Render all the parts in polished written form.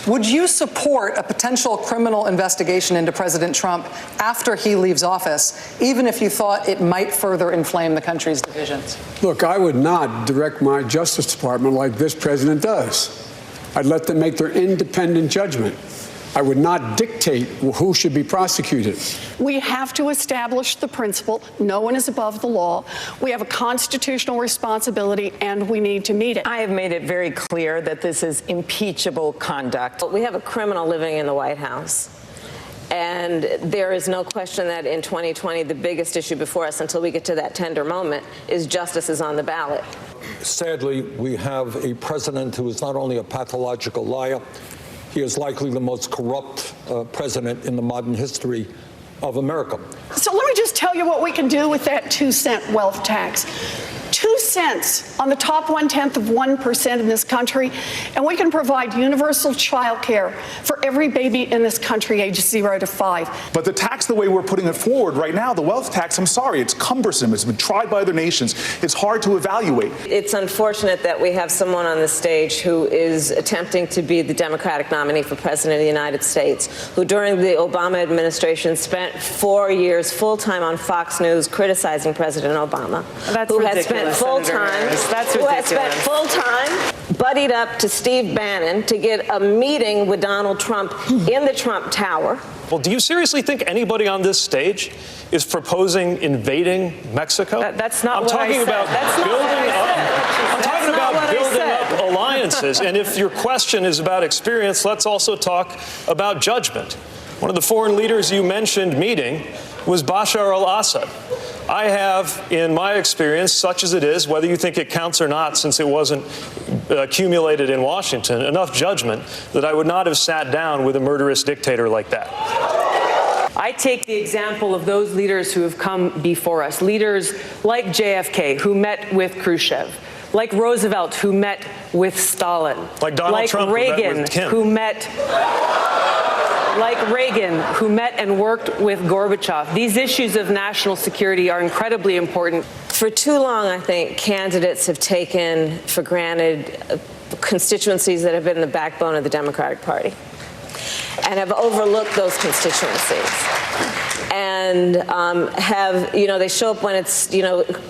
Would you support a potential criminal investigation into President Trump after he leaves office, even if you thought it might further inflame the country's divisions? Look, I would not direct my Justice Department like this president does. I'd let them make their independent judgment. I would not dictate who should be prosecuted. We have to establish the principle, no one is above the law. We have a constitutional responsibility, and we need to meet it. I have made it very clear that this is impeachable conduct. We have a criminal living in the White House. And there is no question that in 2020, the biggest issue before us until we get to that tender moment is justice is on the ballot. Sadly, we have a president who is not only a pathological liar, he is likely the most corrupt president in the modern history of America. So let me just tell you what we can do with that 2-cent wealth tax. 2 cents on the top 1/10 of 1% in this country, and we can provide universal child care for every baby in this country ages 0 to 5. But the tax, the way we're putting it forward right now, the wealth tax, I'm sorry, it's cumbersome. It's been tried by other nations. It's hard to evaluate. It's unfortunate that we have someone on the stage who is attempting to be the Democratic nominee for President of the United States, who during the Obama administration spent 4 years full-time on Fox News criticizing President Obama. That's who ridiculous. Has spent full-time, who has spent full-time buddied up to Steve Bannon to get a meeting with Donald Trump in the Trump Tower. Well, do you seriously think anybody on this stage is proposing invading Mexico? That's not what I said. That's not what I said. I'm talking about building up alliances. And if your question is about experience, let's also talk about judgment. One of the foreign leaders you mentioned meeting was Bashar al-Assad. I have, in my experience, such as it is, whether you think it counts or not, since it wasn't accumulated in Washington, enough judgment that I would not have sat down with a murderous dictator like that. I take the example of those leaders who have come before us, leaders like JFK, who met with Khrushchev, like Roosevelt, who met with Stalin, like Donald Trump, Reagan, like Reagan, who met and worked with Gorbachev. These issues of national security are incredibly important. For too long, I think, candidates have taken for granted constituencies that have been the backbone of the Democratic Party and have overlooked those constituencies. And they show up when it's,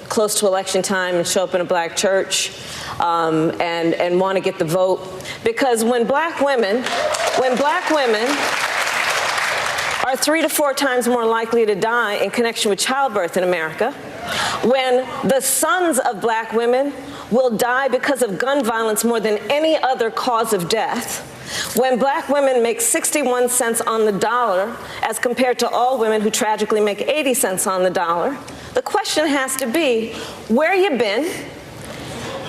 close to election time and show up in a black church and want to get the vote. Because when black women are 3 to 4 times more likely to die in connection with childbirth in America, when the sons of black women will die because of gun violence more than any other cause of death, when black women make 61 cents on the dollar as compared to all women who tragically make 80 cents on the dollar, the question has to be, where you been?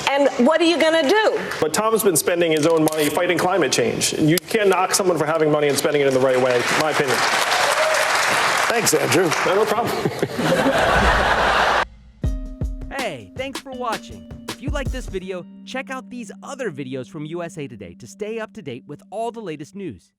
And what are you going to do? But Tom's been spending his own money fighting climate change. And you can't knock someone for having money and spending it in the right way, in my opinion. Thanks, Andrew. No problem. Hey, thanks for watching. If you like this video, check out these other videos from USA Today to stay up to date with all the latest news.